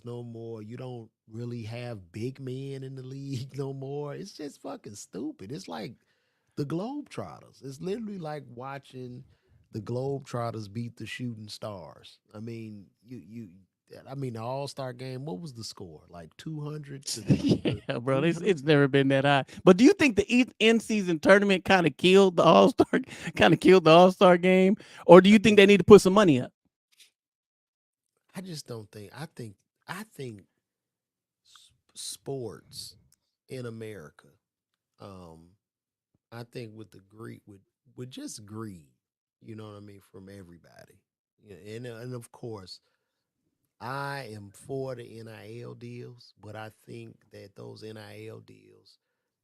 players no more. You don't really have big men in the league no more. It's just fucking stupid. It's like the Globetrotters. It's literally like watching the Globetrotters beat the Shooting Stars. I mean, the All Star game. What was the score? Like 200 to Yeah, bro, it's 300. it's never been that high. But do you think the end season tournament kind of killed the All Star, kind of killed the All Star game, or do I you think think. they need to put some money up? I just don't think. I think sports in America. Um, I think with just greed. You know what I mean, from everybody. Yeah, and of course, I am for the NIL deals, but I think that those NIL deals,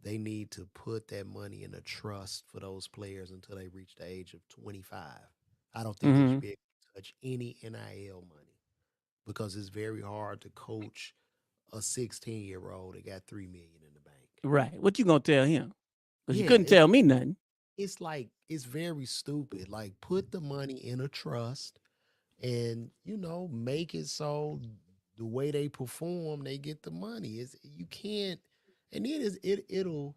they need to put that money in a trust for those players until they reach the age of 25. I don't think they should Hmm. be able to touch any NIL money because it's very hard to coach a 16-year-old that got 3 million in the bank. Right. What you gonna tell him? Because you Yeah, couldn't tell me nothing. it's like it's very stupid. Like put the money in a trust and make it so the way they perform they get the money. It's you can't. And then it'll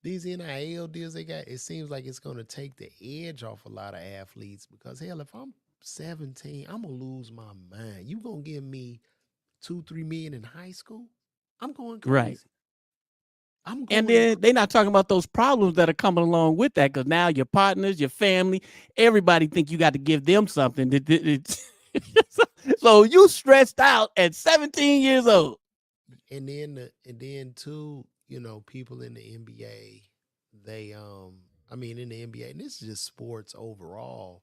these NIL deals they got, it seems like it's going to take the edge off a lot of athletes because hell, if I'm 17, I'm gonna lose my mind. You gonna give me 2 3 million in high school? I'm going Right. crazy. I'm And going then they're not talking about those problems that are coming along with that, because now your partners, your family, everybody think you got to give them something. So you stressed out at 17 years old. and then too, people in the NBA, they I mean in the NBA, and this is just sports overall,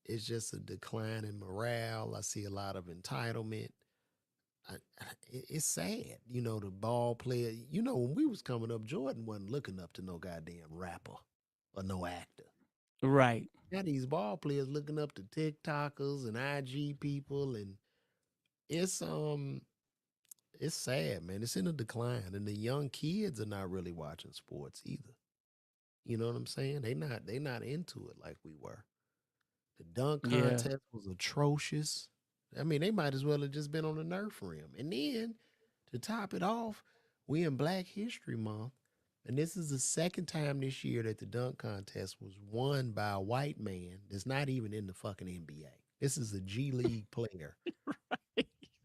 it's just a decline in morale. I see a lot of entitlement. It's sad, the ball player. When we was coming up, Jordan wasn't looking up to no goddamn rapper or no actor. Right. Now these ball players looking up to TikTokers and IG people, and it's it's sad, man. It's in a decline, and the young kids are not really watching sports either. You know what I'm saying? They not into it like we were. The dunk Yeah. contest was atrocious. I mean, they might as well have just been on the Nerf rim. And then to top it off, we in Black History Month, and this is the second time this year that the dunk contest was won by a white man that's not even in the fucking NBA. This is a G League player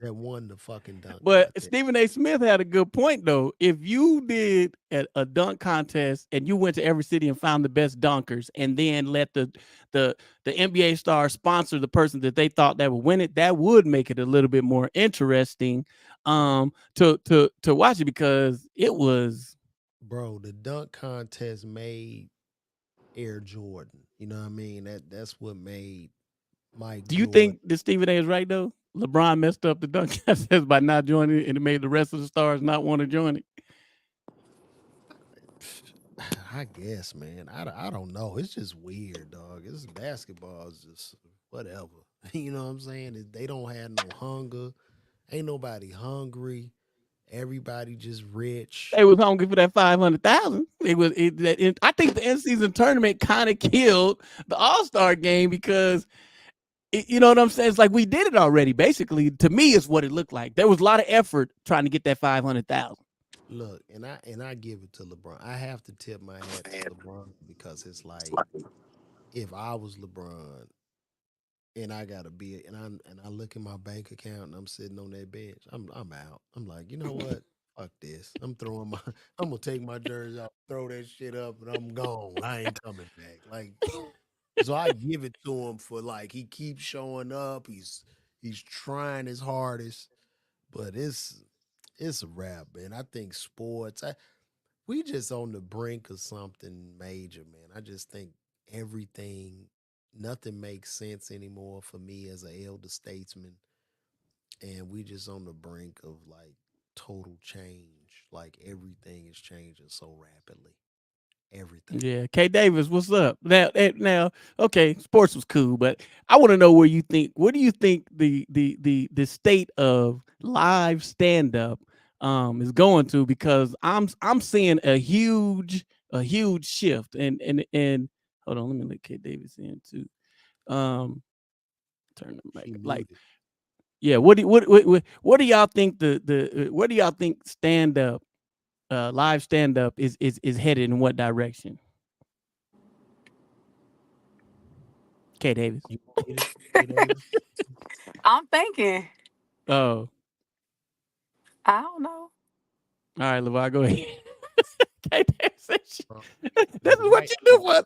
that won the fucking dunk But contest. Stephen A. Smith had a good point though. If you did a dunk contest and you went to every city and found the best dunkers, and then let the the NBA stars sponsor the person that they thought that would win it, that would make it a little bit more interesting to watch it, because it was. Bro, the dunk contest made Air Jordan. You know what I mean? That's what made Mike Do you Jordan. think that Stephen A. is right though? LeBron messed up the dunk contest by not joining it, and it made the rest of the stars not want to join it. I guess, man. I don't know. It's just weird, dog. It's basketball is just whatever. You know what I'm saying? They don't have no hunger. Ain't nobody hungry. Everybody just rich. They was hungry for that 500,000. I think the end season tournament kind of killed the All Star game, because you know what I'm saying. It's like we did it already. Basically, to me, is what it looked like. There was a lot of effort trying to get that 500,000. Look, and I give it to LeBron. I have to tip my hat to LeBron because it's like if I was LeBron and I gotta be and I look in my bank account and I'm sitting on that bench, I'm out. I'm like, you know what? Fuck this. I'm throwing my I'm gonna take my jersey off, throw that shit up, and I'm gone. I ain't coming back. Like, so I give it to him for like he keeps showing up. He's trying his hardest, but it's a wrap, man. I think sports. We just on the brink of something major, man. I just think everything, nothing makes sense anymore for me as an elder statesman, and we just on the brink of like total change. Like everything is changing so rapidly. Everything. Yeah, K Davis, what's up? Now, okay, sports was cool, but I want to know where you think. What do you think the state of live stand up is going to? Because I'm seeing a huge shift, and hold on, let me let K Davis in too. Um, turn the mic She like muted. Yeah. What do y'all think the what do y'all think stand up live stand up is headed in what direction? K Davis. You want me to say, Davis? I'm thinking. Oh, I don't know. all right, LeVar, go ahead. K Davis said Uh, this well, is what you do for.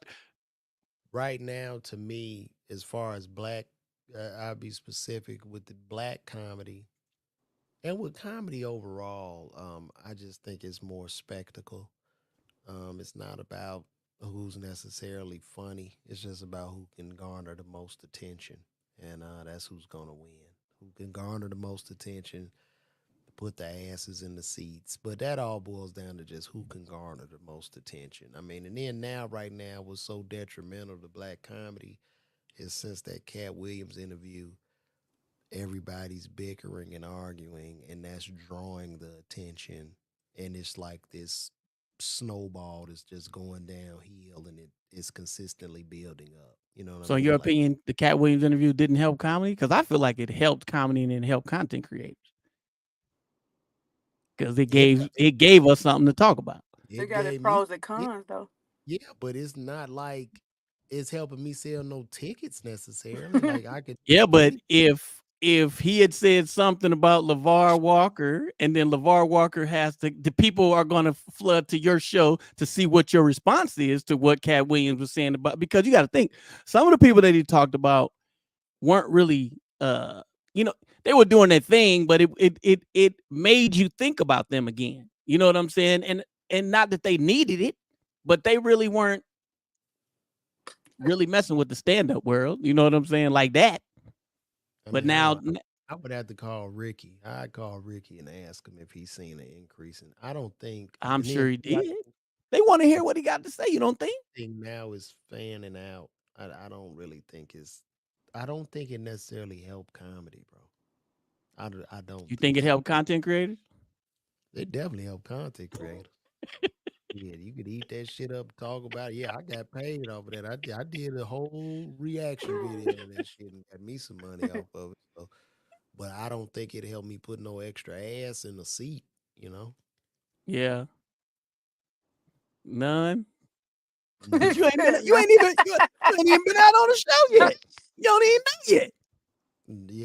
right now, to me, as far as black, I'll be specific with the black comedy and with comedy overall. I just think it's more spectacle. It's not about who's necessarily funny. It's just about who can garner the most attention, and that's who's gonna win. Who can garner the most attention, put the asses in the seats. But that all boils down to just who can garner the most attention. I mean, and then now, right now, what's so detrimental to black comedy is since that Cat Williams interview, everybody's bickering and arguing, and that's drawing the attention. And it's like this snowball that's just going downhill, and it's consistently building up. You know what I So, in your mean? Like, opinion, the Cat Williams interview didn't help comedy? Because I feel like it helped comedy and it helped content creators because yeah, it gave us something to talk about. It it got its gave me, pros and yeah, cons though. yeah, but it's not like it's helping me sell no tickets necessarily. Like I could Yeah, but any if he had said something about LeVar Walker, and then LeVar Walker has to, the people are going to flood to your show to see what your response is to what Cat Williams was saying about. Because you got to think, some of the people that he talked about weren't really, you know, they were doing their thing, but it made you think about them again. You know what I'm saying? And not that they needed it, but they really weren't really messing with the stand up world. You know what I'm saying? Like that. I But mean, now, I would have to call Ricky. I'd call Ricky and ask him if he's seen an increase. And I don't think, I'm and then sure he too, I did. They want to hear think what he got to say. You don't think? the thing now is fanning out. I don't really think it's. I don't think it necessarily helped comedy, bro. I don't You think think it it. helped content creators? It definitely helped content creators. Yeah, you could eat that shit up, talk about it. Yeah, I got paid off of that. I did a whole reaction video of that shit and got me some money off of it. So, but I don't think it helped me put no extra ass in the seat. You know, Yeah, none. none. You ain't even you ain't even been out on the show yet. You don't even know yet.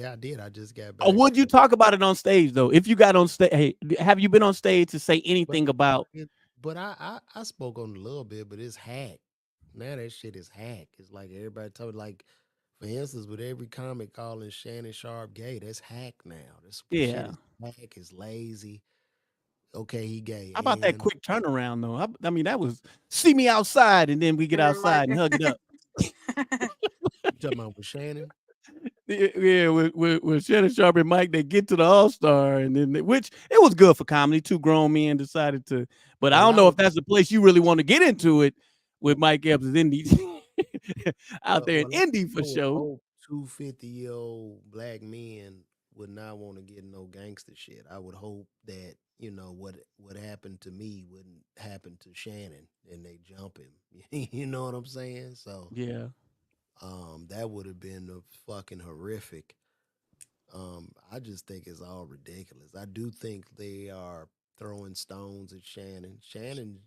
Yeah, I did. I just got Or back would you from. talk about it on stage though? If you got on stage, hey, have you been on stage to say But anything about? it, but I spoke on it a little bit, but it's hack. Now that shit is hack. It's like everybody told like, for instance, with every comic calling Shannon Sharp gay, that's hack now. This shit Yeah. is hack. It's lazy. Okay, he How gay, about that and quick turnaround though? I mean, that was see me outside, and then we get outside and hug it up. you talking about with Shannon? Yeah, with Shannon Sharp and Mike, they get to the All Star, and then which it was good for comedy. Two grown men decided to, but I Well, don't I know would. if that's the place you really want to get into it with Mike Epps' Indy out Well, there in well, Indy for I would show. hope 250-year-old black men would not want to get no gangster shit. I would hope that what happened to me wouldn't happen to Shannon, and they jump him. You know what I'm saying? So, Yeah, that would have been a fucking horrific. I just think it's all ridiculous. I do think they are throwing stones at Shannon. Shannon,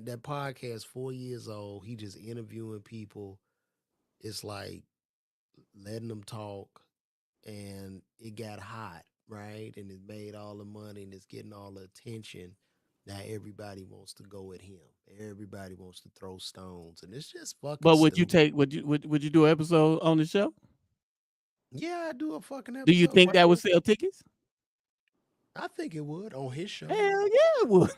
that podcast 4 years old. He just interviewing people. It's like letting them talk, and it got hot, right? And it made all the money, and it's getting all the attention. Now everybody wants to go at him. Everybody wants to throw stones, and it's just fucking but would you stupid. take would you do an episode on the show? Yeah, I do a fucking Do you episode. think Why that would would sell tickets? I think it would on his show? Hell yeah, it would.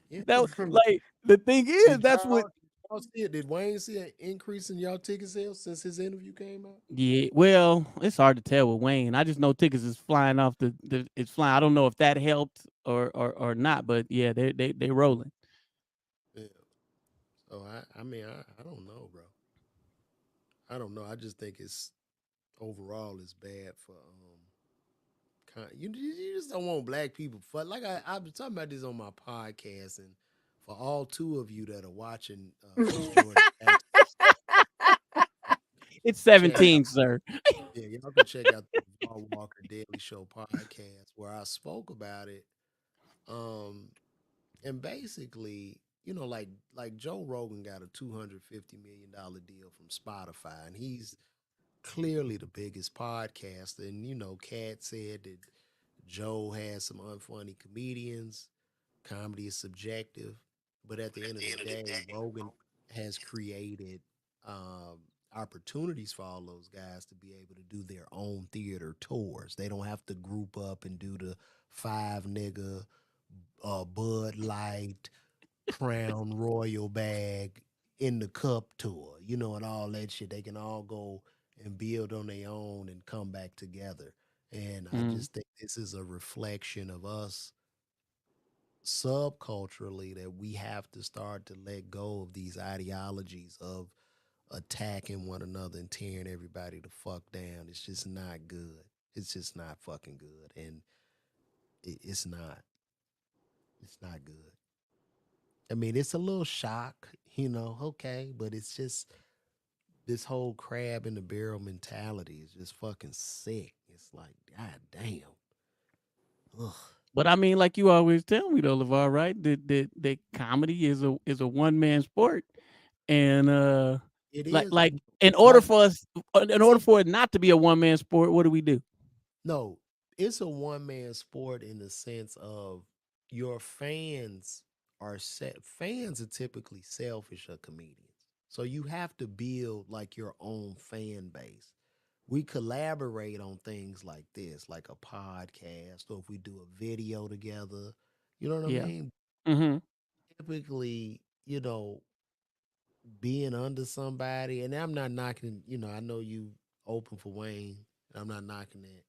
Yeah. That like the thing is Did that's what. y'all see it? Did Wayne see an increase in y'all ticket sales since his interview came out? Yeah, well, it's hard to tell with Wayne. I just know tickets is flying off it's flying. I don't know if that helped or not, but yeah, they rolling. Yeah. So I mean I don't know, bro. I don't know. I just think it's overall it's bad for you just don't want black people fun. Like I've been talking about this on my podcast, and for all two of you that are watching Miss Jordan Jackson, It's check out 17, sir. yeah, y'all can check out the LeVar Walker Daily Show podcast where I spoke about it. Um, and basically, like Joe Rogan got a $250 million deal from Spotify, and he's clearly the biggest podcaster. And Cat said that Joe has some unfunny comedians. Comedy is subjective, but at the end of the day, Rogan has created um, opportunities for all those guys to be able to do their own theater tours. They don't have to group up and do the five nigga Bud Light Crown Royal bag in the cup tour, and all that shit. They can all go and build on their own and come back together. And I Mm. just think this is a reflection of us subculturally that we have to start to let go of these ideologies of attacking one another and tearing everybody the fuck down. It's just not good. It's just not fucking good. And it's not. It's not good. I mean, it's a little shock, okay, but it's just this whole crab in the barrel mentality is just fucking sick. It's like, god damn. Ugh. But I mean, like you always tell me though, LeVar, right? That comedy is a one man sport, and It like is like in order like for us, in order see for it not to be a one man sport, what do we do? no, it's a one man sport in the sense of your fans are typically selfish of comedians. So you have to build like your own fan base. We collaborate on things like this, like a podcast, or if we do a video together. You know what I Yeah. mean? Mm-hmm. Typically, being under somebody, and I'm not knocking, I know you open for Wayne, and I'm not knocking that,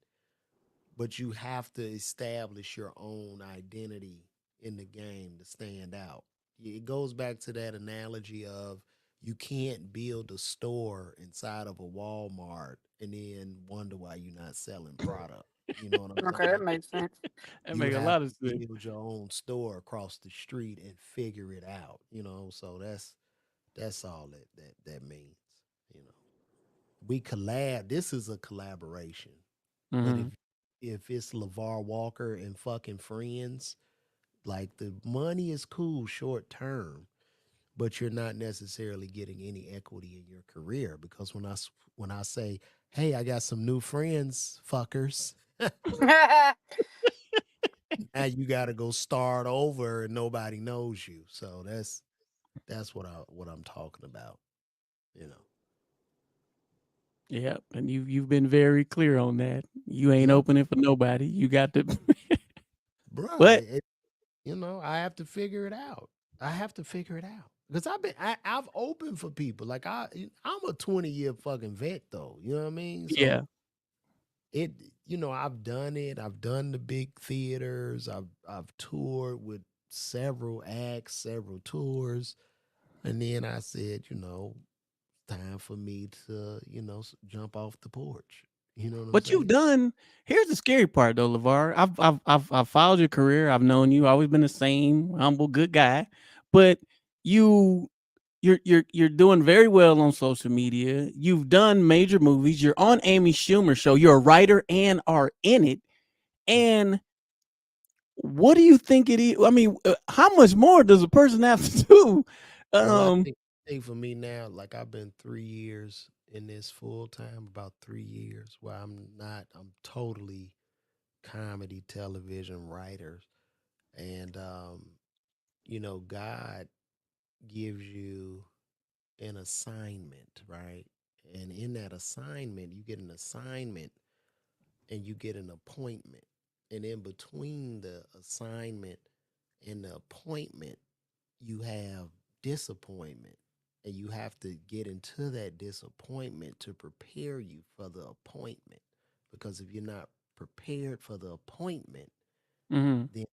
but you have to establish your own identity in the game to stand out. It goes back to that analogy of you can't build a store inside of a Walmart and then wonder why you're not selling product. You know what I'm Okay, that saying? makes sense. That You make a have lot to of sense. build your own store across the street and figure it out. So that's all that means, you know. We collab. This is a collaboration. But if Mm-hmm. if it's LeVar Walker and fucking friends, like the money is cool short term, but you're not necessarily getting any equity in your career because when I say, "Hey, I got some new friends, fuckers," now you got to go start over and nobody knows you. So that's what I'm talking about, you know. Yeah, and you've been very clear on that. You ain't Yeah, opening for nobody. You got to, bruh. but I have to figure it out. I have to figure it out because I've opened for people. Like I'm a 20-year fucking vet though. You know what I mean? yeah. So it I've done it. I've done the big theaters. I've toured with several acts, several tours, and then I said, time for me to jump off the porch. You know what I'm But you've saying? done. Here's the scary part, though, LeVar. I've followed your career. I've known you. Always been the same humble, good guy. But you you're doing very well on social media. You've done major movies. You're on Amy Schumer show. You're a writer and are in it. Mm. And what do you think it is? I mean, how much more does a person have to do? Well, I Um, think for me now, like I've been 3 years in this full time, about 3 years, where I'm totally comedy television writer. And God gives you an assignment, right? And in that assignment, you get an assignment and you get an appointment. And in between the assignment and the appointment, you have disappointment. And you have to get into that disappointment to prepare you for the appointment. Because if you're not prepared for the appointment, mhm. then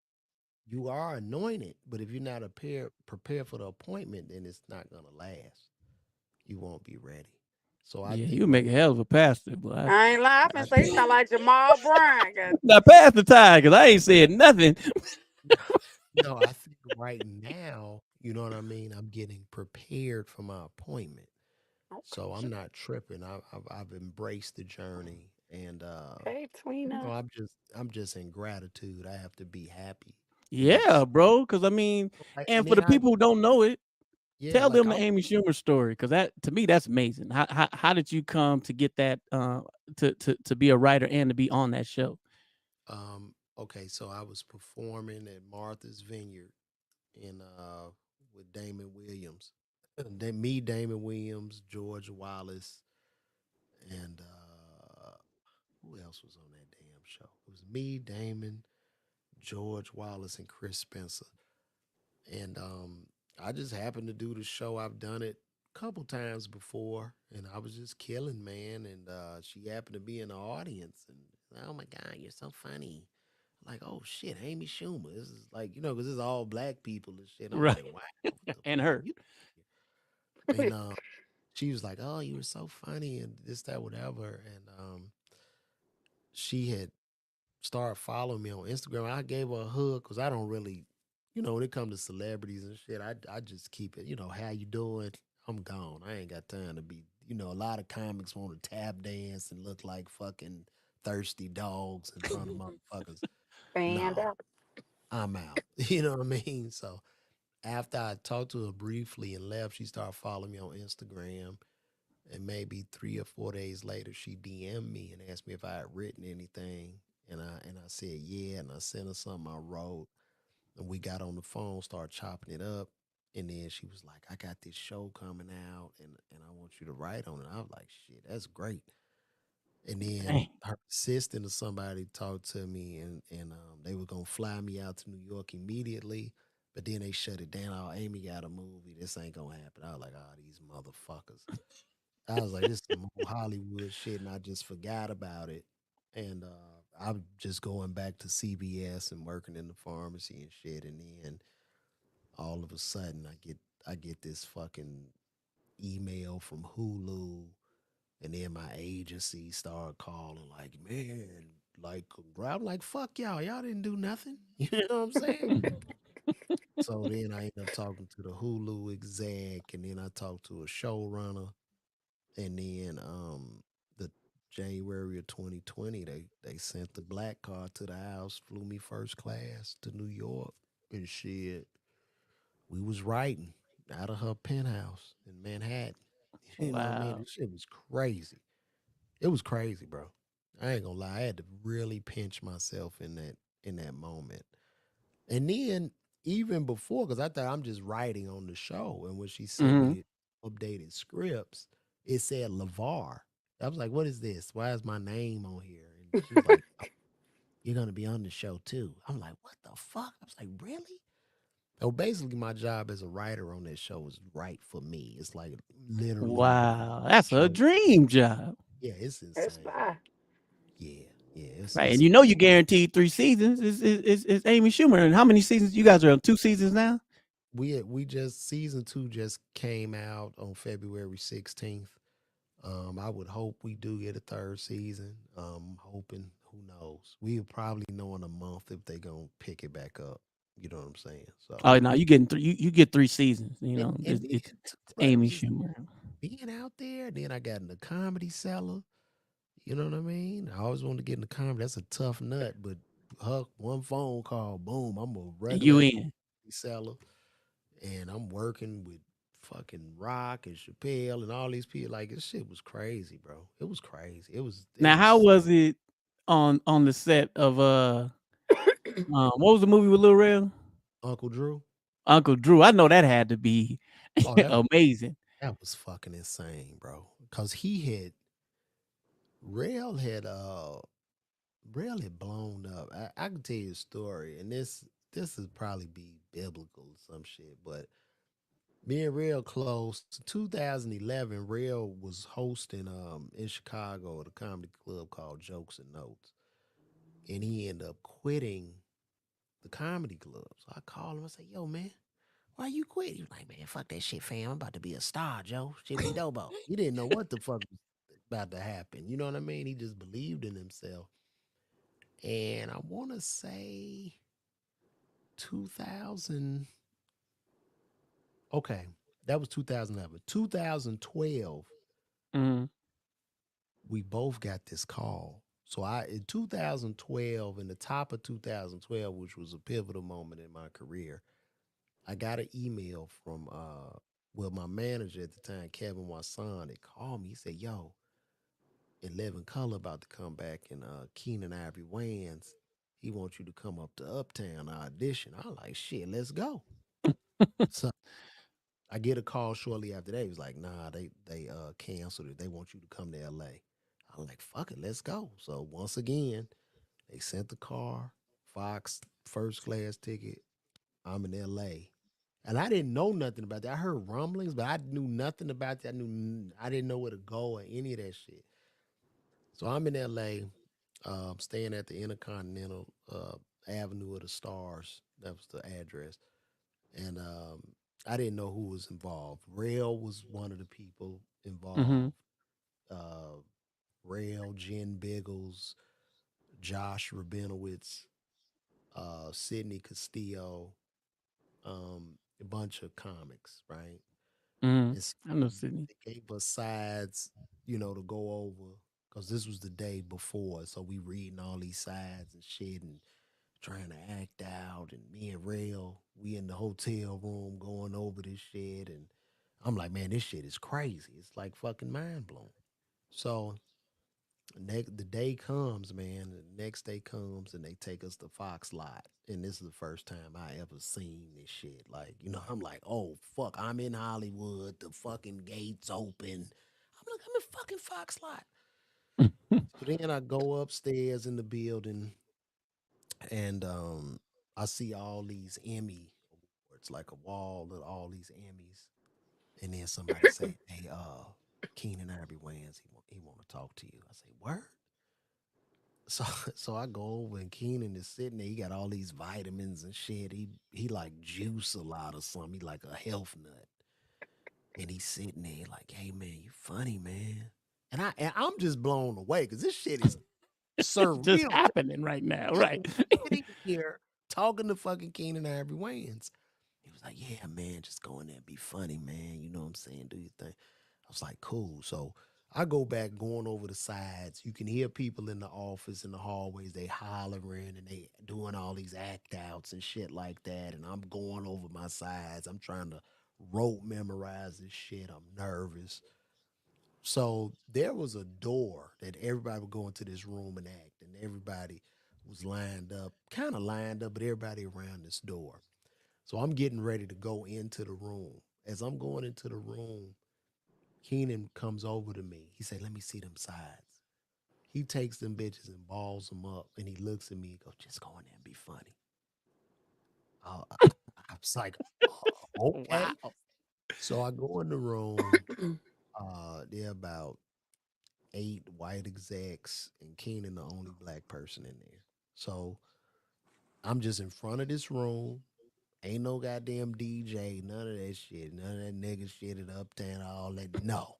you are anointed. But if you're not prepared for the appointment, then it's not gonna last. You won't be ready. So I Yeah, think you make a hell of a pastor, boy. I ain't lying. I I finna say you sound like Jamal Brown. 'Cause Now pass the time, cause I ain't said nothing. no, I think right now, you know what I mean? I'm getting prepared for my appointment. So I'm not tripping. I've embraced the journey, and Hey, you know, Twina. I'm just in gratitude. I have to be happy, and Yeah, bro. Because I mean, and and for then the people who don't know it, yeah, tell like them the Amy Schumer story. Because that, to me, that's amazing. How did you come to get that to be a writer and to be on that show? okay, so I was performing at Martha's Vineyard in with Damon Williams. Damon Williams, George Wallace, and who else was on that damn show? It was me, Damon, George Wallace, and Chris Spencer. And I just happened to do the show. I've done it a couple times before, and I was just killing, man. And she happened to be in the audience, and oh my god, you're so funny. Like, oh shit, Amy Schumer. This is like, because it's all black people and shit. I'm Right. like, wow, what the And fuck her. you? And she was like, oh, you were so funny and this, that, whatever. And she had started following me on Instagram. I gave her a hug because I don't really, when it comes to celebrities and shit, I just keep it, how you doing? I'm gone. I ain't got time to be, a lot of comics want to tap dance and look like fucking thirsty dogs in front of motherfuckers. Stand No, up. I'm out. You know what I mean? So after I talked to her briefly and left, she started following me on Instagram. And maybe 3 or 4 days later, she DM'd me and asked me if I had written anything. And I said yeah, and I sent her something I wrote. And we got on the phone, started chopping it up. And then she was like, I got this show coming out and I want you to write on it. I was like, shit, that's great. And then Dang. her assistant or somebody talked to me and they were gonna fly me out to New York immediately. But then they shut it down. Oh, Amy got a movie. This ain't gonna happen. I was like, oh, these motherfuckers. I was like, this is some old Hollywood shit, and I just forgot about it. And I'm just going back to CVS and working in the pharmacy and shit. And then all of a sudden, I get this fucking email from Hulu, and then my agency started calling like, man, like, I'm like, fuck y'all, y'all didn't do nothing. You know what I'm saying? So then I ended up talking to the Hulu exec, and then I talked to a showrunner. And then the January of 2020, they sent the black card to the house, flew me first class to New York and shit. We was writing out of her penthouse in Manhattan. You know what I mean? Wow. This shit was crazy. It was crazy, bro. I ain't gonna lie. I had to really pinch myself in that moment. And then even before, because I thought I'm just writing on the show, and when she sent me Hmm. the updated scripts, it said LeVar. I was like, "What is this? Why is my name on here?" And she was like, "Oh, you're gonna be on the show too." I'm like, "What the fuck?" I was like, "Really?" So basically, my job as a writer on that show is right for me. It's like literally Wow. That's a show. dream job. Yeah, it's That's insane. fine. Yeah, yeah, it's Right. it's And a you know you guaranteed 3 seasons. It's Amy Schumer. And how many seasons? You guys are on 2 seasons now? we just season 2 just came out on February 16th. I would hope we do get a third season. Hoping, who knows? We'll probably know in a month if they gonna pick it back up. You know what I'm saying? So Oh no, you getting three. You get 3 seasons. and then It's too, bro, it was Amy just Schumer. being out there. Then I got in the comedy cellar. You know what I mean? I always wanted to get in the comedy. That's a tough nut, but one phone call, boom, I'm a You regular in? seller, and I'm working with fucking Rock and Chappelle and all these people. Like this shit was crazy, bro. It was crazy. It Now, how was was it on the set of what was the movie with Lil Rel? Uncle Drew. Uncle Drew. I know that had to be Oh, that amazing. that was fucking insane, bro. Cause he had Rail had Rail had blown up. I can tell you a story, and this would probably be biblical or some shit, but me and Rail close. 2011, Rail was hosting in Chicago at a comedy club called Jokes and Notes, and he ended up quitting the comedy club. So I called him. I said, "Yo, man, why you quit?" He was like, "Man, fuck that shit, fam. I'm about to be a star, Joe. Shit be dobo." He didn't know what the fuck was about to happen. You know what I mean? He just believed in himself. And I want to say 2000. Okay, that was 2011. 2012. Mhm. We both got this call. So I in 2012, in the top of 2012, which was a pivotal moment in my career, I got an email from well, my manager at the time, Kevin Wasson, he called me. He said, "Yo, 11 Color about to come back and Keenan Ivory Wayans. He wants you to come up to Uptown audition." I like shit, let's go. So I get a call shortly after that. He was like, "Nah, they canceled it. They want you to come to LA." I'm like, "Fuck it, let's go." So once again, they sent the car, Fox first class ticket. I'm in LA. And I didn't know nothing about that. I heard rumblings, but I knew nothing about that. I didn't know where to go or any of that shit. So I'm in LA, staying at the Intercontinental Avenue of the Stars. That was the address. And I didn't know who was involved. Rail was one of the people Mhm. involved. Uh, Rail, Jen Biggles, Josh Rabinowitz, Sidney Castillo, a bunch of comics, right? Mhm. And so I know Sydney. they gave us sides, to go over because this was the day before. So we reading all these sides and shit and trying to act out. And me and Rail, we in the hotel room going over this shit. And I'm like, man, this shit is crazy. It's like fucking mind blowing. So the day comes, man. The next day comes, and they take us to Fox Lot, and this is the first time I ever seen this shit. Like, I'm like, oh fuck, I'm in Hollywood. The fucking gates open. I'm in fucking Fox Lot. So then I go upstairs in the building, and I see all these Emmy awards, like a wall of all these Emmys, and then somebody say, "Hey, Keenan Ivory Wayans, he want to talk to you." I say, "Word." So so I go over and Keenan is sitting there. He got all these vitamins and shit. He like juice a lot or something. He like a health nut. And he's sitting there like, "Hey man, you funny, man." And I'm just blown away because this shit is It's just surreal. happening right now, Yeah, right? sitting here talking to fucking Keenan Ivory Wayans. He was like, "Yeah, man, just go in there and be funny, man. You know what I'm saying? Do your thing." I was like, "Cool." So I go back going over the sides. You can hear people in the office, in the hallways, they hollering and they doing all these act outs and shit like that. And I'm going over my sides. I'm trying to rote memorize this shit. I'm nervous. So there was a door that everybody would go into this room and act, and everybody was lined up, kind of lined up, but everybody around this door. So I'm getting ready to go into the room. As I'm going into the room, Keenan comes over to me. He said, "Let me see them sides." He takes them bitches and balls them up, and he looks at me and goes, "Just go in there and be funny." I was like, Wow. okay." So I go in the room. There are about 8 white execs, and Keenan the only black person in there. So I'm just in front of this room. Ain't no goddamn DJ, none of that shit, none of that nigga shit at Uptown, all that. No,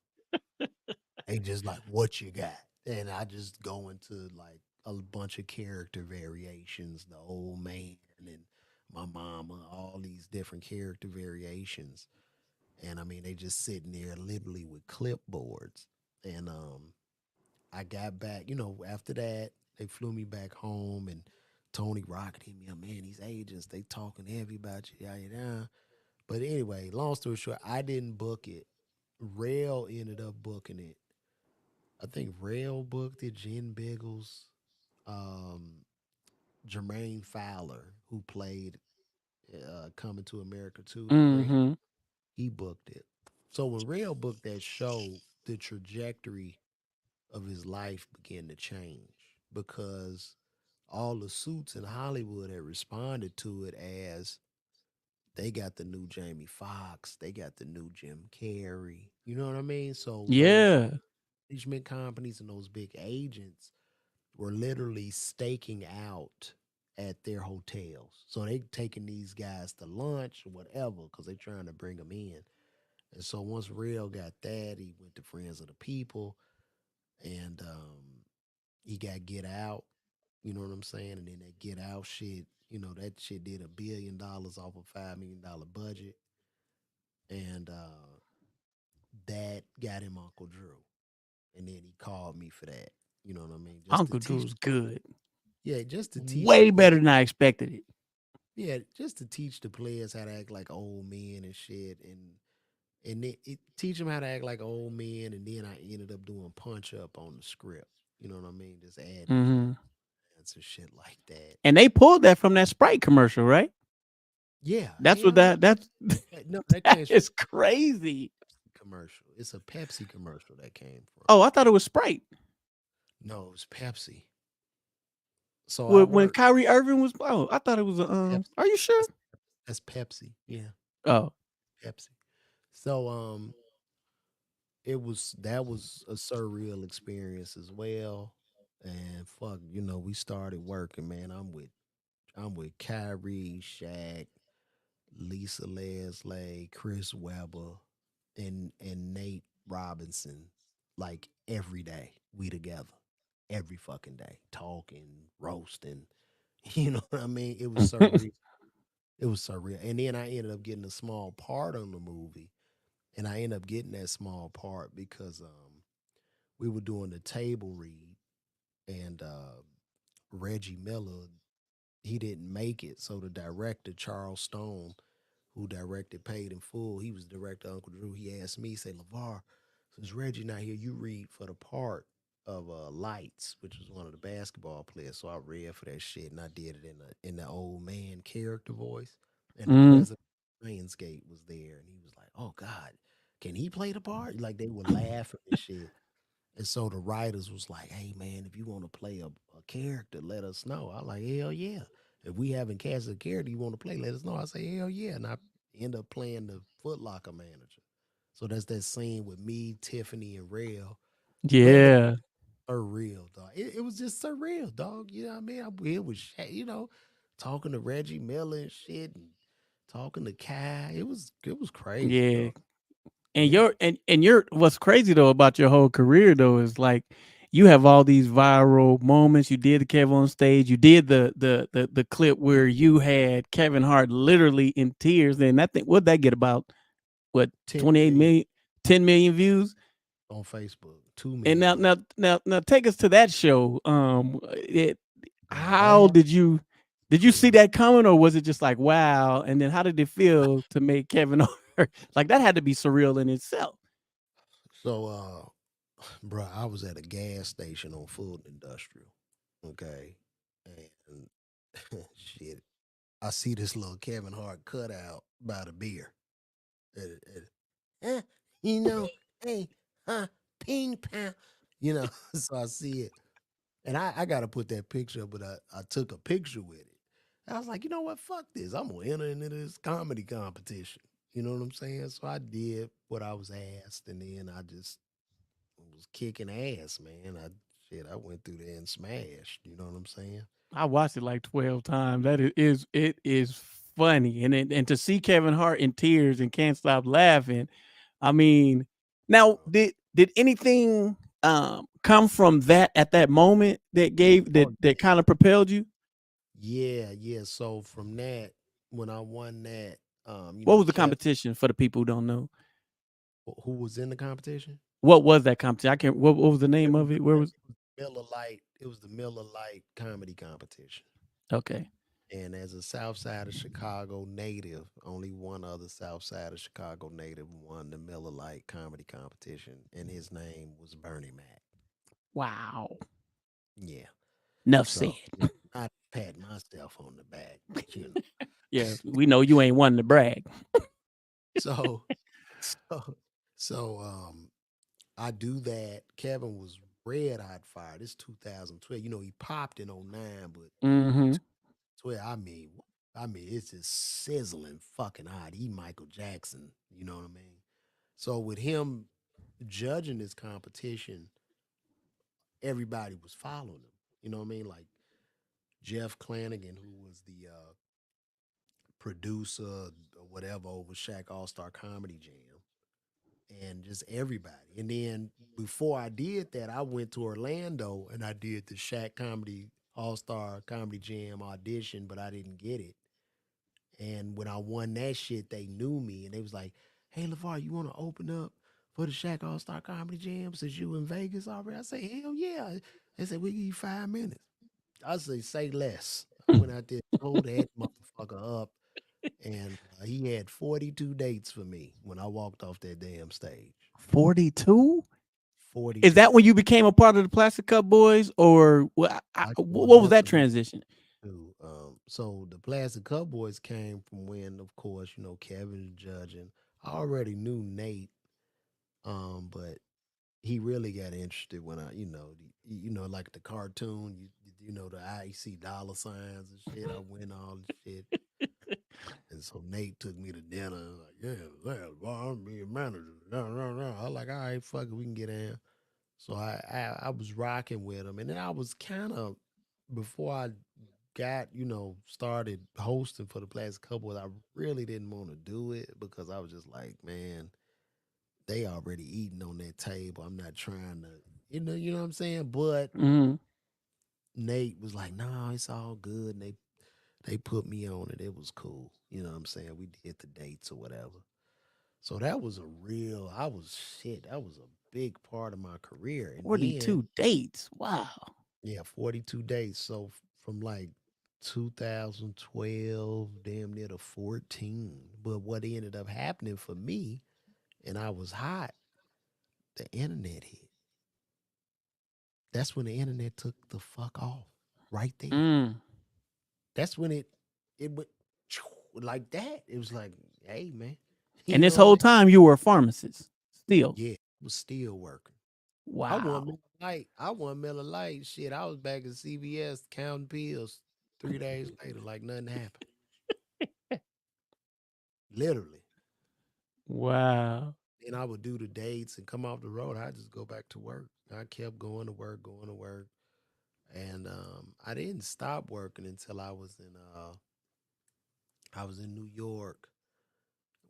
they just like, "What you got?" And I just go into like a bunch of character variations, the old man and my mama, all these different character variations. And I mean, they just sitting there literally with clipboards. And I got back, after that, they flew me back home and Tony Rocket hit me up, "Man, these agents, they talking heavy about you, yeah, yeah." But anyway, long story short, I didn't book it. Rail ended up booking it. I think Rail booked it, Jen Biggles, um, Jermaine Fowler, who played Coming to America 2, the Grinch, Mhm. he booked it. So when Rail booked that show, the trajectory of his life began to change because all the suits in Hollywood had responded to it as they got the new Jamie Foxx, they got the new Jim Carrey. You know what I mean? So those Yeah. management companies and those big agents were literally staking out at their hotels. So they taking these guys to lunch or whatever because they're trying to bring them in. And so once Real got that, he went to Friends of the People and he got Get Out. You know what I'm saying? And then that Get Out shit, that shit did $1 billion off a $5 million budget, and that got him Uncle Drew. and then he called me for that. You know what I mean? Just to Uncle teach. Drew's good. Yeah, just to teach the Way better players. than I expected it. Yeah, just to teach the players how to act like old men and shit, and teach them how to act like old men. And then I ended up doing punch up on the script. You know what I mean? Just adding a few Hmm. lines and shit like that. And they pulled that from that Sprite commercial, right? Yeah, That's what hell yeah. that's No, that that came from is crazy. a commercial. It's a Pepsi commercial that came from. Oh, I thought it was Sprite. No, it was Pepsi. So I When worked Kyrie Irving was, oh, I thought it was a Pepsi. are you sure? That's, that's Pepsi. Yeah, Oh. Pepsi. So that was a surreal experience as well. And fuck, we started working, man. I'm with Kyrie, Shaq, Lisa Leslie, Chris Webber, and Nate Robinson. Like every day, we together. Every fucking day. Talking, roasting. You know what I mean? It was surreal. It was surreal. And then I ended up getting a small part on the movie. And I ended up getting that small part because we were doing the table read, and Reggie Miller, he didn't make it. So the director, Charles Stone, who directed Paid in Full, he was director Uncle Drew. He asked me, he said, LeVar, since Reggie not here, you read for the part of Lights, which was one of the basketball players. So I read for that shit, and I did it in the old man character voice. And the Mm. president of Lionsgate was there, and he was like, "Oh God, can he play the part?" Like they were laughing and shit. And so the writers was like, "Hey man, if you want to play a character, let us know." I like, "Hell yeah." If we haven't cast a character you want to play, let us know. I say, "Hell yeah." And I end up playing the Foot Locker manager. So that's that scene with me, Tiffany, and Rail. Man, it Yeah. was surreal, dog. It was just surreal, dog. You know what I mean? It was, talking to Reggie Miller and shit, and talking to Kai. It was crazy, Yeah. dog. And Yeah. your what's crazy though about your whole career though is like you have all these viral moments. You did the Kevin on stage. You did the clip where you had Kevin Hart literally in tears. And I think what'd that get about? What 10 28 million million, 10 million views? on Facebook, 2 And million now on now take us to that show. dog. How did you see that coming, or was it just like wow? And then how did it feel to make Kevin Hart like that had to be surreal in itself? So, bro, I was at a gas station on Fulton Industrial. Okay. And shit, I see this little Kevin Hart cutout by the beer. And, eh, you know, hey, ping pong. So I see it. And I got to put that picture up, but I took a picture with it. I was like, you know what? Fuck this. I'm going to enter into this comedy competition. You know what I'm saying? So I did what I was asked, and then I just was kicking ass, man. I went through there and smashed. You know what I'm saying? I watched it like 12 times. That is it is funny. And to see Kevin Hart in tears and can't stop laughing. I mean, now did anything come from that at that moment that gave Oh that kind of propelled you? yeah, yeah. So from that, when I won that, What was the Kev, competition for the people who don't know? who was in the competition? What was that competition? I can't what was the It name was of it? Where was Miller Lite. It was the Miller Lite comedy competition. okay. And as a South Side of Chicago native, only one other South Side of Chicago native won the Miller Lite comedy competition, and his name was Bernie Mac. Wow. Yeah. Enough said. So not pat myself on the back, but Yeah, we know you ain't one to brag. So so so I do that. Kevin was red hot fire. This 2012. He popped in '09, but Mm-hmm. 12, I mean, it's just sizzling fucking hot. He Michael Jackson, you know what I mean? So with him judging this competition, everybody was following him. You know what I mean? Like Jeff Flanagan, who was the producer or whatever over Shaq All Star Comedy Jam, and just everybody. And then before I did that, I went to Orlando and I did the Shaq Comedy All Star Comedy Jam audition, but I didn't get it. And when I won that shit, they knew me and they was like, "Hey, LeVar, you want to open up for the Shack All Star Comedy Jam since you in Vegas already? I say, hell yeah. They said, we give you 5 minutes. I say less. I went out there, told that motherfucker up, and he had 42 dates for me when I walked off that damn stage. 42? Is 42. that when you became a part of the Plastic Cup Boys, or what I joined was them that for transition? too. So the Plastic Cup Boys came from when, of course, Kevin was judging. I already knew Nate, but he really got interested when like the cartoon, the IC dollar signs and shit. I win all the shit. And so Nate took me to dinner. Like, yeah, I'm being manager. I was like, all right, fuck it, we can get in. So I was rocking with him, and then I was kind of before I got started hosting for the Plastic Couple. I really didn't want to do it because I was just like, man, they already eating on that table. I'm not trying to, you know what I'm saying. But Mm. Nate was like, no, it's all good. And they put me on it. It was cool. You know what I'm saying? We did the dates or whatever. So that was that was a big part of my career. And then, 42 dates. Wow. yeah, 42 days. So from like 2012, damn near to 14. But what ended up happening for me, and I was hot, the internet hit. That's when the internet took the fuck off right there. Mm. That's when it went like that. It was like, hey man, And you this know what I whole mean? time you were a pharmacist still. Yeah, it was still working. I won Wow. Miller Lite. I won Miller Lite. Shit, I was back at CVS counting pills 3 days later, like nothing happened. Literally. Wow. Then I would do the dates and come off the road. I just go back to work. I kept going to work, going to work, and I didn't stop working until I was in New York.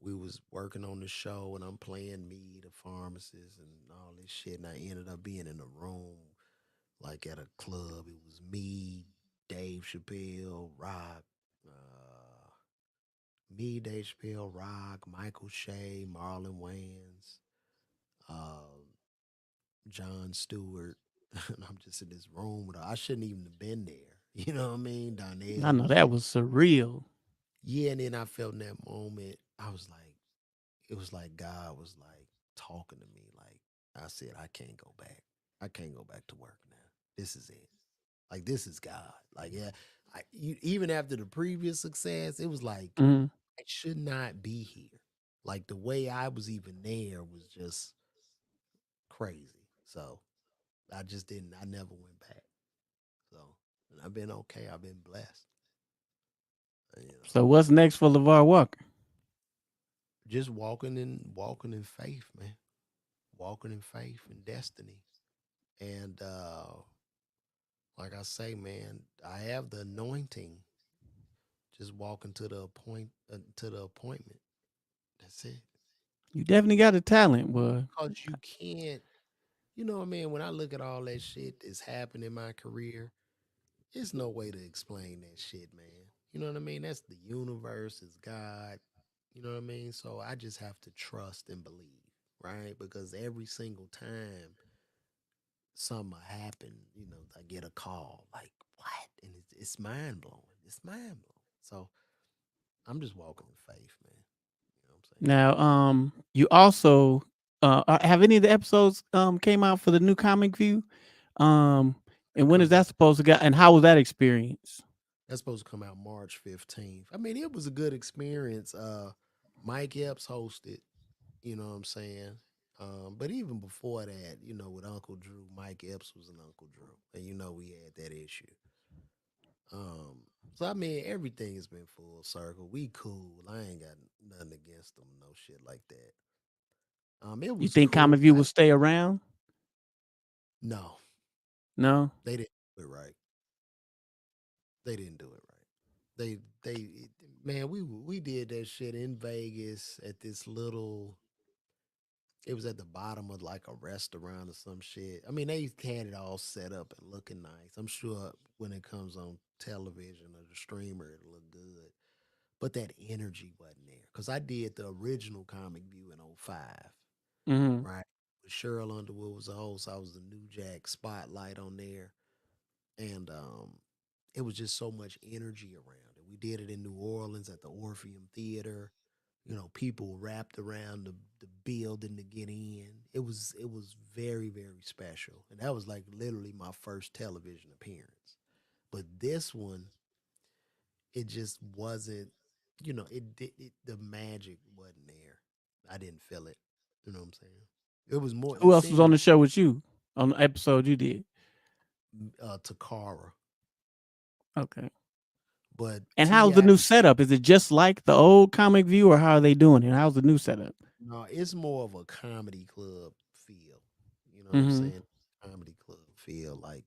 We was working on the show, and I'm playing me, the pharmacist, and all this shit. And I ended up being in a room like at a club. It was me, Dave Chappelle, Rock, Dave Chappelle, Rock, Michael Shea, Marlon Wayans, uh, John Stewart. And I'm just in this room with her. I shouldn't even have been there. You know what I mean? I Donnell know was that there. was surreal. Yeah, and then I felt in that moment, I was like, it was like God was like talking to me. Like I said, I can't go back. I can't go back to work now. This is it. Like this is God. Like yeah, even after the previous success, it was like Mm. I should not be here. Like the way I was even there was just crazy. So I just didn't. I never went back. So and I've been okay. I've been blessed. So what's next for LeVar Walker? Just walking in faith, man. Walking in faith and destiny. And like I say, man, I have the anointing. Just walking to the appointment. That's it. You definitely got the talent, boy. Cause you can't, you know what I mean? When I look at all that shit that's happened in my career, there's no way to explain that shit, man. You know what I mean? That's the universe, it's God. You know what I mean? So I just have to trust and believe, right? Because every single time something happen, I get a call like, what? And it's mind blowing. It's mind blowing. So I'm just walking in faith, man. You know what I'm saying? Now, you also have any of the episodes came out for the new Comic View? Um, and when is Comes that out. supposed to go? And how was that experience? That's supposed to come out March 15th. I mean, it was a good experience. Mike Epps hosted, you know what I'm saying? But even before that, with Uncle Drew, Mike Epps was an Uncle Drew. And we had that issue. So I mean, everything has been full circle. We cool. I ain't got nothing against them, no shit like that. It You was think cool. Comic View will stay around? No, No. they didn't do it right. They didn't do it right. Man, we did that shit in Vegas at this little. It was at the bottom of like a restaurant or some shit. I mean, they had it all set up and looking nice. I'm sure when it comes on television or the streamer, it'll look good. But that energy wasn't there. Because I did the original Comic View in '05. Mm-hmm. right? Cheryl Underwood was the host. I was the New Jack Spotlight on there, and it was just so much energy around it. We did it in New Orleans at the Orpheum Theater. You know, people wrapped around the building to get in. It was very very special, and that was like literally my first television appearance. But this one, it just wasn't. You know, the magic wasn't there. I didn't feel it. You know what I'm saying? It was more. Who It else was seemed on like the show with you on the episode you did? Takara, Okay. but And how's the Ti. new setup? Is it just like the old Comic View, or how are they doing it? How's the new setup? No, it's more of a comedy club feel. You know what I'm Mm-hmm. saying? Comedy club feel. Like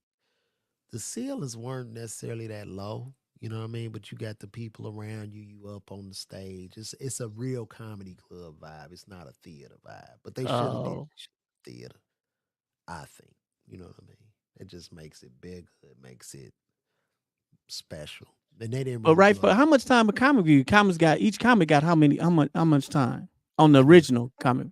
the ceilings weren't necessarily that low. You know what I mean? But you got the people around you. You up on the stage. It's a real comedy club vibe. It's not a theater vibe. But they should have did Oh. theater. I think. You know what I mean? It just makes it bigger. It makes it special. And they didn't But really right do a for lot how much time a comic view? Comics got each comic got how much time on the on the original comic?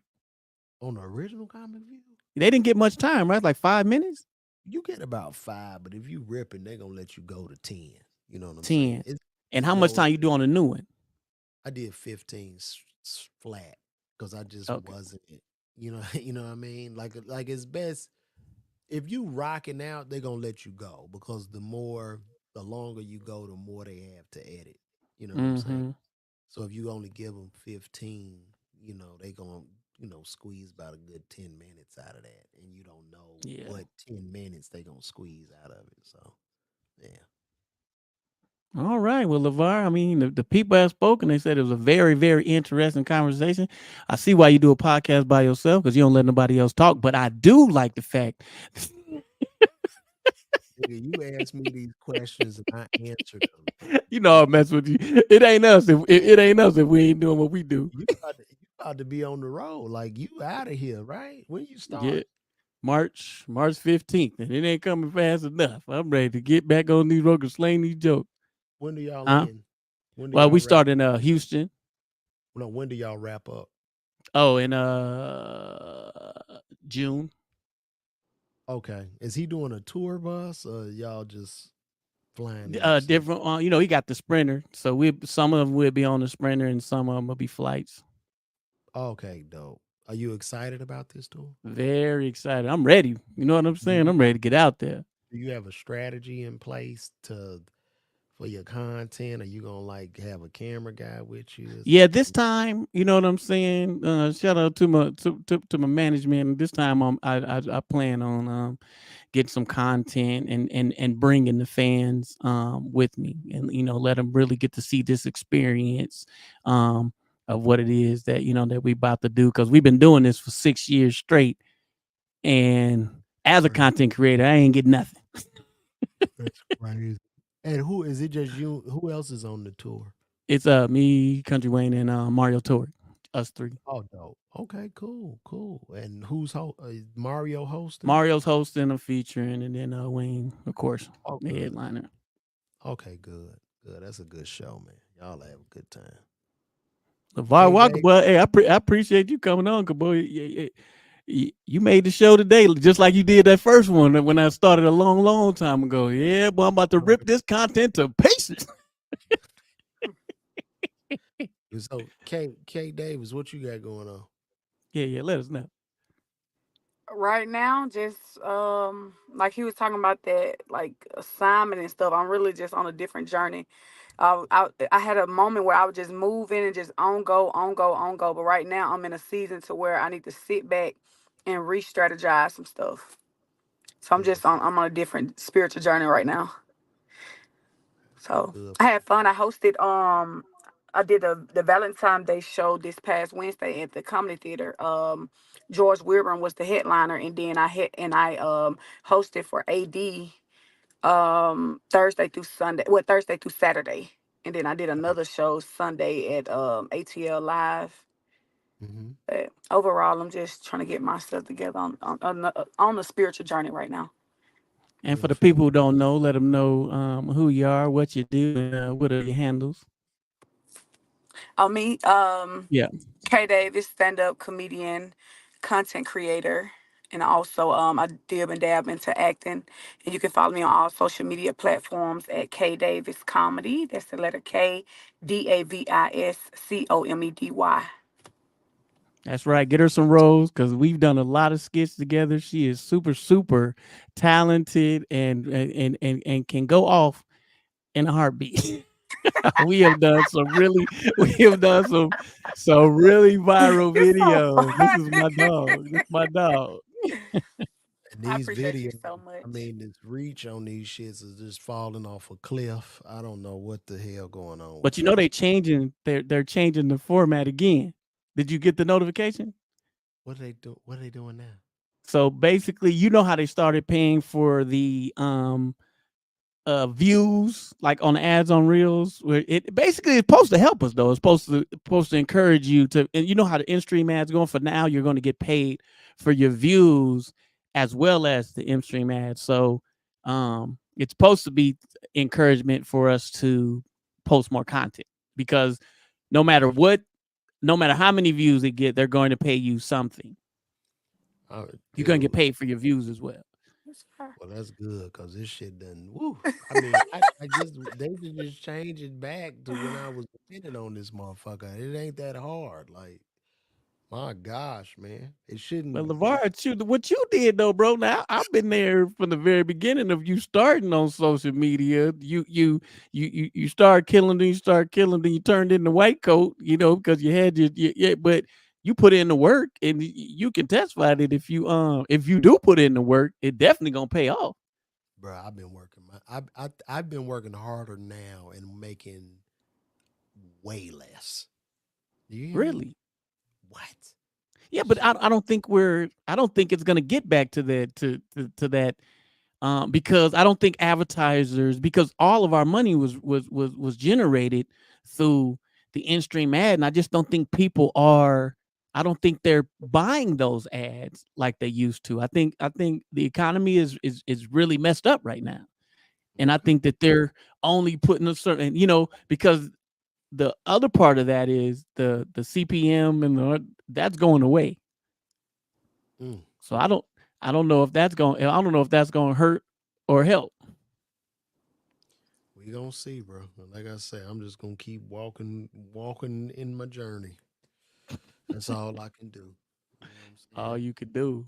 on the original comic view. They didn't get much time, right? Like 5 minutes, You get about five, but if you ripping, they're gonna let you go to 10. You know what I'm saying? 10. And It's how much no. time you do on the new one? I did 15 flat because I just Okay. wasn't. You know, you know what I mean. Like it's best if you rocking out, they're gonna let you go because the longer you go, the more they have to edit. You know what I'm saying? Mm-hmm. So if you only give them 15, they gonna squeeze about a good 10 minutes out of that, and you don't know Yeah. what 10 minutes they gonna squeeze out of it. So yeah. All right. Well, LeVar, I mean, the people have spoken. They said it was a very, very interesting conversation. I see why you do a podcast by yourself because you don't let nobody else talk. But I do like the fact, Nigga, you ask me these questions and I answer them. you know, I mess with you. It ain't us if it ain't us if we ain't doing what we do. You about to be on the road. Like you out of here, right? When you Yeah. start? March 15th, and it ain't coming fast enough. I'm ready to get back on these road and slang these jokes. When do y'all Huh? end? When do Well, y'all we wrap? start in Houston. No, when do y'all wrap up? Oh, in June. Okay. Is he doing a tour bus or y'all just flying each city? Different. He got the Sprinter, so we some of them will be on the Sprinter, and some of them will be flights. Okay, dope. Are you excited about this tour? Very excited. I'm ready. You know what I'm Do saying? you I'm ready to get out there. do you have a strategy in place to for your content? Are you gonna like have a camera guy with you? Is Yeah, it this time, you know what I'm saying. Shout out to my management. This time, I plan on get some content and bringing the fans with me, and let them really get to see this experience of what it is that that we about to do, because we've been doing this for 6 years straight, and as a right? content creator, I ain't getting nothing. That's crazy. And who is it? Just you? Who else is on the tour? It's me, Country Wayne, and Mario Torre, us three. Oh, dope. Okay, cool, cool. And Mario hosting? Mario's hosting, a featuring, and then Wayne, of course, Oh, the good. headliner. Okay, good, good. That's a good show, man. Y'all have a good time. LeVar K Walker, Dave, boy, hey, I appreciate you coming on, cause boy, you made the show today just like you did that first one when I started a long, long time ago. Yeah, boy, I'm about to rip this content to pieces. so K Davis, what you got going on? Yeah, let us know. Right now, just like he was talking about that like assignment and stuff. I'm really just on a different journey. I had a moment where I was just moving and just on go, on go, on go. But right now, I'm in a season to where I need to sit back and re-strategize some stuff. So I'm just Beautiful. on. I'm on a different spiritual journey right now. So Good. I had fun. I hosted I did the Valentine Day show this past Wednesday at the Comedy Theater. George Wilburn was the headliner, and then I hosted for AD Thursday through Sunday. Well, Thursday through Saturday. And then I did another show Sunday at ATL Live. Mm-hmm. But overall, I'm just trying to get myself together on the spiritual journey right now. And for the Beautiful. people who don't know, let them know who you are, what you do, and what are your handles. Me, Yeah. Kay Davis, stand up comedian. content creator, and also I dib and dab into acting. And you can follow me on all social media platforms at K Davis Comedy. That's the letter K DAVISCOMEDY. That's right. Get her some roles because we've done a lot of skits together. She is super, super talented and can go off in a heartbeat. we have done some really viral You're so videos. This is funny. my dog. This is my dog. And I these appreciate you videos, so I much. mean, this reach on these shits is just falling off a cliff. I don't know what the hell going on But with you know these. they're changing the format again. Did you get the notification? What they do? What are they doing now? So basically, you know how they started paying for the views like on the ads on reels where it basically is supposed to help us though. It's supposed to encourage you to, and you know how the in-stream ads going for now, you're going to get paid for your views as well as the in-stream ads. So it's supposed to be encouragement for us to post more content because no matter what, no matter how many views they get, they're going to pay you something. Oh, You're going to get dude. paid for your views as well. Yes, sir. Well, that's good because this shit done. Woo. I mean, I just they should just change it back to when I was depending on this motherfucker. It ain't that hard. Like, my gosh, man, it Well, shouldn't. LeVar, what you did though, bro. Now I've been there from the very beginning of you starting on social media. You start killing, then you start killing, then you turned into white coat. You know because you had yeah, but you put in the work, and you can testify that if you do put in the work, it definitely gonna pay off. Bro, I've been working. I've been working harder now and making way less. Do you hear me? Really. What? Yeah, but Shit. I don't think it's gonna get back to that to that because I don't think advertisers because all of our money was generated through the in-stream ad, and I just don't think people are. I don't think they're buying those ads like they used to. I think the economy is really messed up right now, and I Okay. think that they're only putting a certain because the other part of that is the CPM and that's going away. Mm, So I don't know if that's going to hurt or help. we gonna see, bro. Like I say, I'm just gonna keep walking in my journey. That's all I can do. You know what I'm All saying? you could do.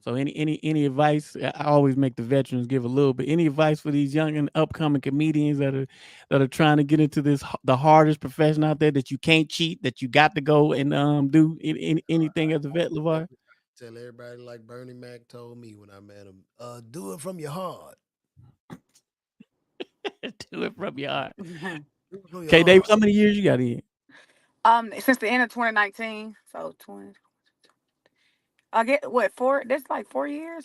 So any advice? I always make the veterans give a little bit. Any advice for these young and upcoming comedians that are trying to get into the hardest profession out there that you can't cheat, that you got to go and do anything as a vet, Levar? Tell everybody like Bernie Mac told me when I met him. Do it from your heart. Do it from your heart. Do it from your Okay, David, heart. how many years you got in? Since the end of 2019, so 20. I get what 4? That's like 4 years.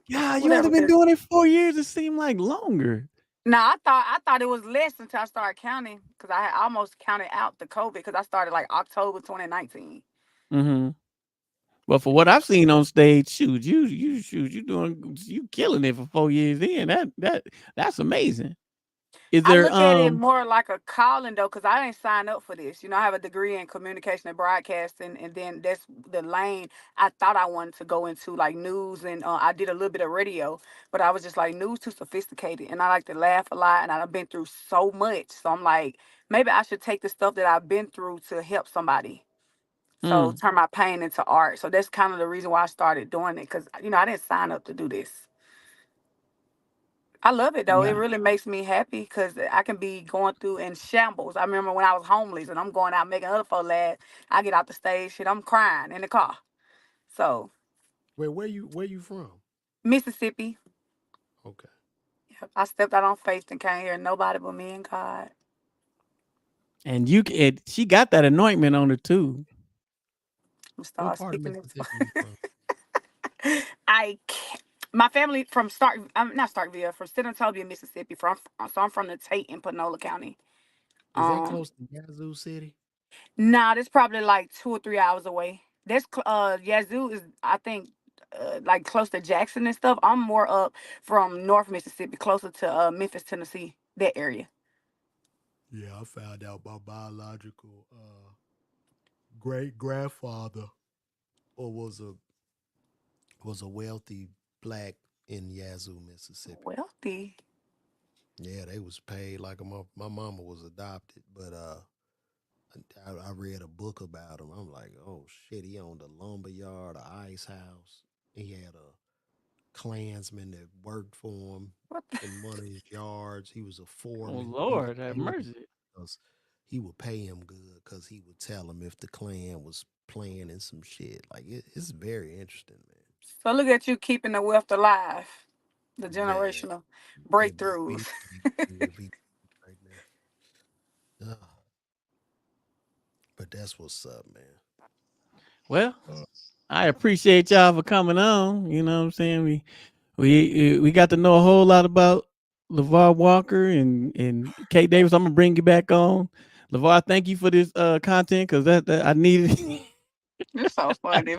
Yeah, you only been Whatever. doing it 4 years. It seemed like longer. No, I thought it was less until I started counting because I had almost counted out the COVID because I started like October 2019. Mm-hmm. But for what I've seen on stage, you killing it for 4 years in. That's amazing. Is I there look at it more like a calling though, because I didn't sign up for this. I have a degree in communication and broadcasting, and then that's the lane I thought I wanted to go into, like news, and I did a little bit of radio, but I was just like news too sophisticated, and I like to laugh a lot, and I've been through so much, so I'm like maybe I should take the stuff that I've been through to help somebody. So mm, turn my pain into art. So that's kind of the reason why I started doing it, because I didn't sign up to do this. I love it though. It yeah. really makes me happy because I can be going through in shambles. I remember when I was homeless and I'm going out making other folk laugh. I get out the stage, shit, I'm crying in the car. So Wait, where you from? Mississippi, Okay. yep, I stepped out on faith and can't hear nobody but me and God. And she got that anointment on her too. I'm What start part of speaking this. Mississippi you from? I can't. My family from I'm not Starkville, from Senatobia, Mississippi. So I'm from the Tate in Panola County. Is that Um, close to Yazoo City? Nah, that's probably like 2 or 3 hours away. Yazoo is I think like close to Jackson and stuff. I'm more up from North Mississippi, closer to Memphis, Tennessee, that area. Yeah, I found out my biological great grandfather or was a wealthy black in Yazoo, Mississippi. Wealthy. Yeah, they was paid like my mama was adopted, but I read a book about him. I'm like, oh shit, he owned a lumber yard, a ice house. He had a Klansman that worked for him What the- in one of his yards. He was a Oh foreman. Lord, have mercy. Because he would pay him good because he would tell him if the Klan was planning some shit. Like it's very interesting, man. So look at you keeping the wealth alive, the Man, generational hey, boy, breakthroughs. we right now. But that's what's up, man. Well, Uh, I appreciate y'all for coming on. You know what I'm saying? We got to know a whole lot about LeVar Walker and K Davis. I'm gonna bring you back on. LeVar, thank you for this content because that I needed it. You're so funny.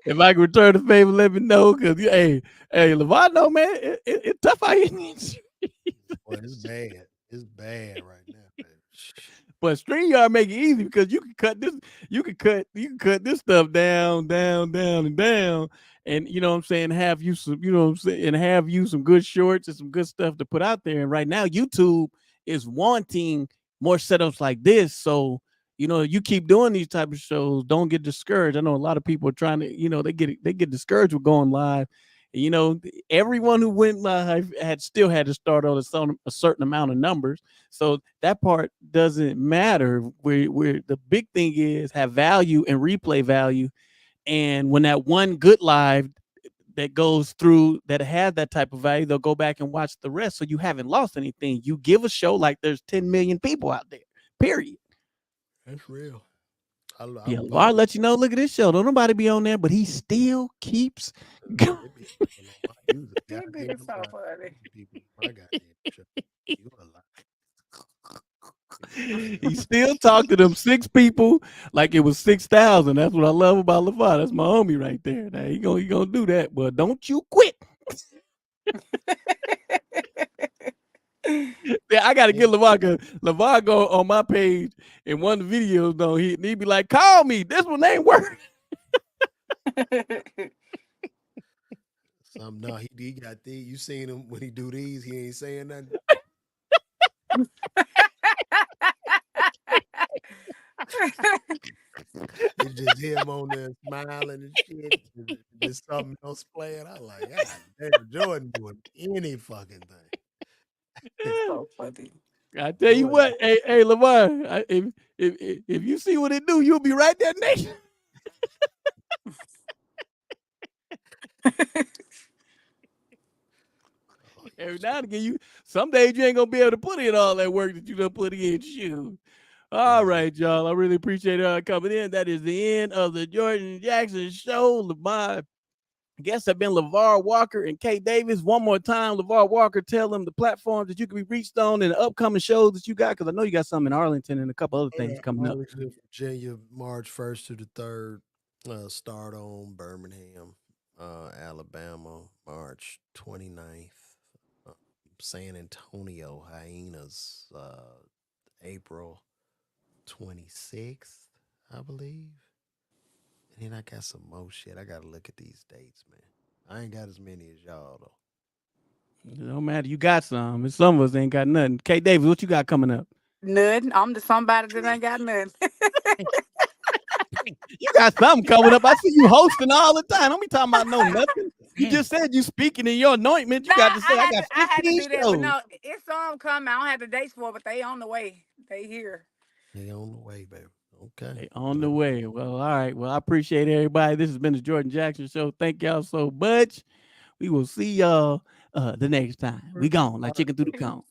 If I can return the favor, let me know. Cause hey, LeVar, no man, it's tough out here. boy, it's bad. It's bad right now, baby. But StreamYard make it easy because you can cut this, you can cut this stuff down, and down. And you know what I'm saying, have you some, you know what I'm saying, and have you some good shorts and some good stuff to put out there. And right now, YouTube is wanting more setups like this. So, you know, you keep doing these type of shows, don't get discouraged. I know a lot of people are trying to, you know, they get discouraged with going live. And, you know, everyone who went live had to start on a certain amount of numbers. So that part doesn't matter. Where the big thing is have value and replay value. And when that one good live that goes through that had that type of value, they'll go back and watch the rest. So you haven't lost anything. You give a show like there's 10 million people out there. Period. That's real. Yeah, I'll let you know. Look at this show. Don't nobody be on there, but he still keeps going. That nigga so funny. He still talked to them 6 people like it was 6,000. That's what I love about LeVar. That's my homie right there. Now he gonna do that, but don't you quit. Yeah, I gotta get LeVar, because LeVar go on my page in one of the videos though. He be like, call me. This one ain't working. No, he got these. You seen him when he do these, he ain't saying nothing. It's just him on there smiling and shit. There's something else playing. I like, God damn, Jordan doing any fucking thing. So funny. I tell you what, hey LeVar, if you see what it do, you'll be right there next. Every now and again, some days you ain't gonna be able to put in all that work that you done put in. Shoot. All right, y'all. I really appreciate y'all coming in. That is the end of the Jordan Jackson Show. My guests have been LeVar Walker and K Davis. One more time, LeVar Walker, tell them the platforms that you can be reached on and the upcoming shows that you got, because I know you got some in Arlington and a couple other things coming up. Virginia, March 1st to the 3rd. Start on Birmingham, Alabama, March 29th. San Antonio, Hyenas, April 26th, I believe. And then I got some more shit. I got to look at these dates, man. I ain't got as many as y'all, though. It don't matter. You got some. And some of us ain't got nothing. K Davis, what you got coming up? Nothing. I'm the somebody that ain't got nothing. You got something coming up. I see you hosting all the time. Don't be talking about no nothing. You just said you speaking in your anointment. You got to say, I had to do that, but no, it's some coming. I don't have the dates for it, but they on the way. They here. They on the way, baby. Okay. They on the way. Well, all right. Well, I appreciate everybody. This has been the Jordan Jackson Show. Thank y'all so much. We will see y'all the next time. We gone like chicken through the cone.